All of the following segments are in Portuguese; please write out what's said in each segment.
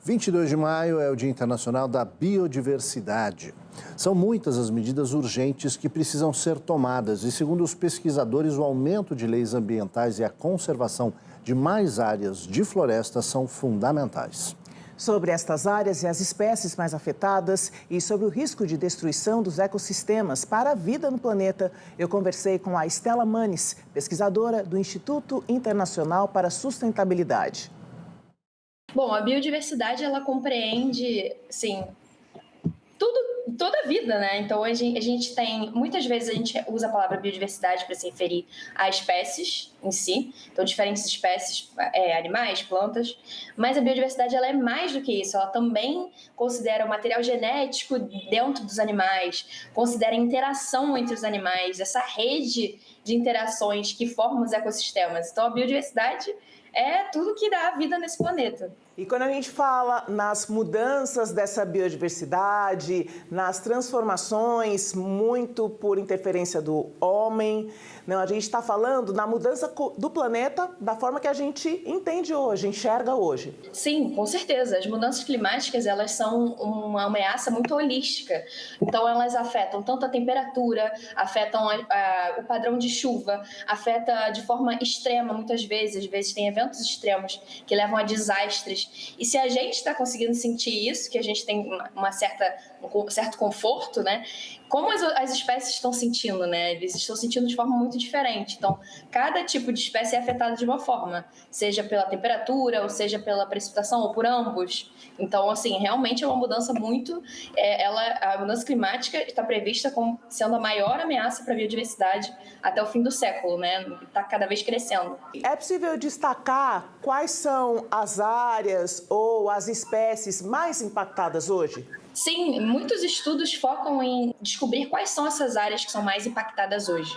22 de maio é o Dia Internacional da Biodiversidade. São muitas as medidas urgentes que precisam ser tomadas e, segundo os pesquisadores, o aumento de leis ambientais e a conservação de mais áreas de floresta são fundamentais. Sobre estas áreas e as espécies mais afetadas e sobre o risco de destruição dos ecossistemas para a vida no planeta, eu conversei com a Estela Manes, pesquisadora do Instituto Internacional para a Sustentabilidade. Bom, a biodiversidade, ela compreende, sim, toda a vida, né? Então, a gente tem, muitas vezes a gente usa a palavra biodiversidade para se referir a espécies em si, então diferentes espécies, animais, plantas, mas a biodiversidade, ela é mais do que isso, ela também considera o material genético dentro dos animais, considera a interação entre os animais, essa rede de interações que formam os ecossistemas. Então, a biodiversidade é tudo que dá vida nesse planeta. E quando a gente fala nas mudanças dessa biodiversidade, nas transformações, muito por interferência do homem, não, a gente está falando na mudança do planeta da forma que a gente entende hoje, enxerga hoje. Sim, com certeza. As mudanças climáticas, elas são uma ameaça muito holística. Então, elas afetam tanto a temperatura, afetam o padrão de chuva, afeta de forma extrema, muitas vezes. Às vezes tem eventos extremos que levam a desastres. E se a gente está conseguindo sentir isso, que a gente tem um certo conforto, né? Como as espécies estão sentindo, né? Eles estão sentindo de forma muito diferente. Então, cada tipo de espécie é afetado de uma forma, seja pela temperatura, ou seja pela precipitação, ou por ambos. Então, assim, realmente é uma mudança muito... a mudança climática está prevista como sendo a maior ameaça para a biodiversidade até o fim do século, né? Está cada vez crescendo. É possível destacar quais são as áreas ou as espécies mais impactadas hoje? Sim, muitos estudos focam em descobrir quais são essas áreas que são mais impactadas hoje.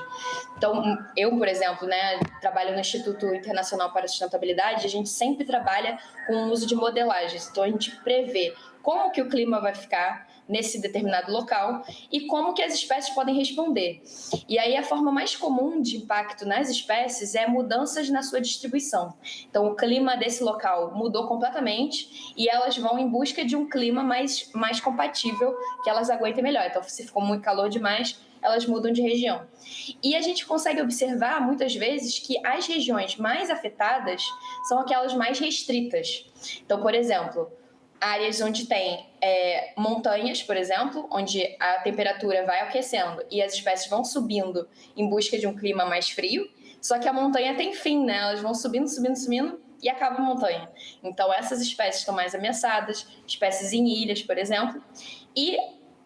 Então, eu, por exemplo, né, trabalho no Instituto Internacional para a Sustentabilidade, a gente sempre trabalha com o uso de modelagens. Então, a gente prevê como que o clima vai ficar nesse determinado local e como que as espécies podem responder. E aí a forma mais comum de impacto nas espécies é mudanças na sua distribuição. Então o clima desse local mudou completamente e elas vão em busca de um clima mais compatível, que elas aguentem melhor. Então se ficou muito calor demais, elas mudam de região. E a gente consegue observar muitas vezes que as regiões mais afetadas são aquelas mais restritas. Então, por exemplo, áreas onde tem montanhas, por exemplo, onde a temperatura vai aquecendo e as espécies vão subindo em busca de um clima mais frio, só que a montanha tem fim, né? Elas vão subindo, subindo, subindo e acaba a montanha. Então, essas espécies estão mais ameaçadas, espécies em ilhas, por exemplo, e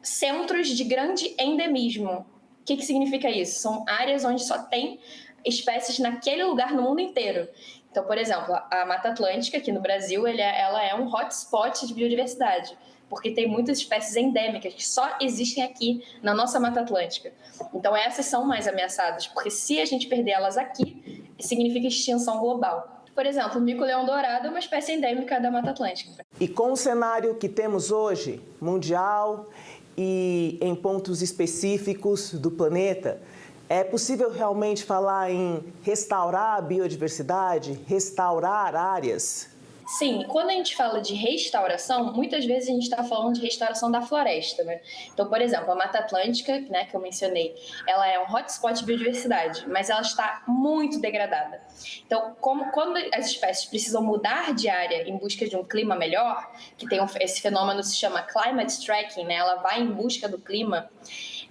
centros de grande endemismo. O que significa isso? São áreas onde só tem espécies naquele lugar no mundo inteiro. Então, por exemplo, a Mata Atlântica, aqui no Brasil, ela é um hotspot de biodiversidade, porque tem muitas espécies endêmicas que só existem aqui na nossa Mata Atlântica. Então, essas são mais ameaçadas, porque se a gente perder elas aqui, significa extinção global. Por exemplo, o mico-leão-dourado é uma espécie endêmica da Mata Atlântica. E com o cenário que temos hoje, mundial e em pontos específicos do planeta, é possível realmente falar em restaurar a biodiversidade, restaurar áreas? Sim, quando a gente fala de restauração, muitas vezes a gente está falando de restauração da floresta, né? Então, por exemplo, a Mata Atlântica, né, que eu mencionei, ela é um hotspot de biodiversidade, mas ela está muito degradada. Então, quando as espécies precisam mudar de área em busca de um clima melhor, que tem esse fenômeno se chama climate tracking, né? Ela vai em busca do clima,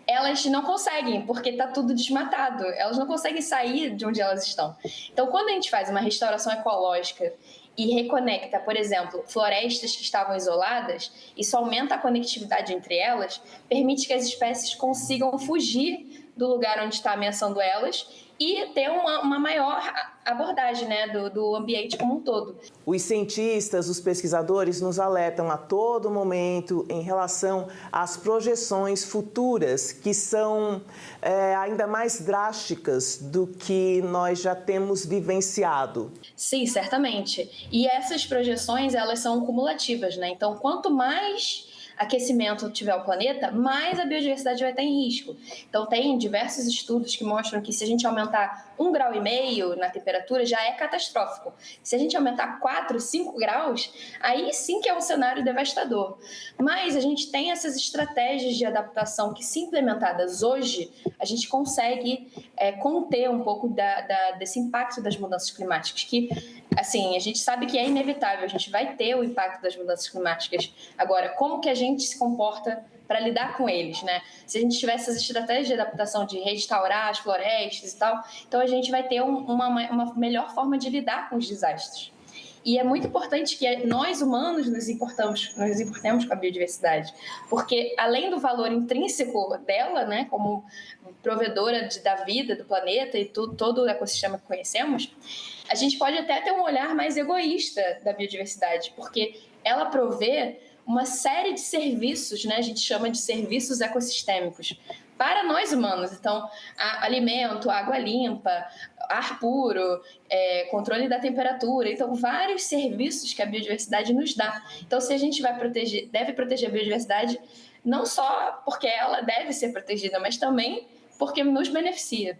elas não conseguem, porque está tudo desmatado. Elas não conseguem sair de onde elas estão. Então, quando a gente faz uma restauração ecológica e reconecta, por exemplo, florestas que estavam isoladas, isso aumenta a conectividade entre elas, permite que as espécies consigam fugir do lugar onde está ameaçando elas e ter uma maior abordagem, né, do ambiente como um todo. Os cientistas, os pesquisadores nos alertam a todo momento em relação às projeções futuras, que são ainda mais drásticas do que nós já temos vivenciado. Sim, certamente. E essas projeções, elas são cumulativas, né? Então, quanto mais aquecimento tiver o planeta, mais a biodiversidade vai estar em risco. Então, tem diversos estudos que mostram que se a gente aumentar 1,5 grau na temperatura, já é catastrófico. Se a gente aumentar 4, 5 graus, aí sim que é um cenário devastador. Mas a gente tem essas estratégias de adaptação que, se implementadas hoje, a gente consegue conter um pouco desse impacto das mudanças climáticas, que, assim, a gente sabe que é inevitável, a gente vai ter o impacto das mudanças climáticas. Agora, como que a gente se comporta para lidar com eles, né? Se a gente tivesse essas estratégias de adaptação, de restaurar as florestas e tal, então a gente vai ter uma melhor forma de lidar com os desastres. E é muito importante que nós, humanos, nos importemos com a biodiversidade, porque além do valor intrínseco dela, né, como provedora da vida do planeta e todo o ecossistema que conhecemos, a gente pode até ter um olhar mais egoísta da biodiversidade, porque ela provê uma série de serviços, né, a gente chama de serviços ecossistêmicos, para nós humanos. Então, alimento, água limpa, ar puro, controle da temperatura. Então, vários serviços que a biodiversidade nos dá. Então, se a gente deve proteger a biodiversidade, não só porque ela deve ser protegida, mas também porque nos beneficia.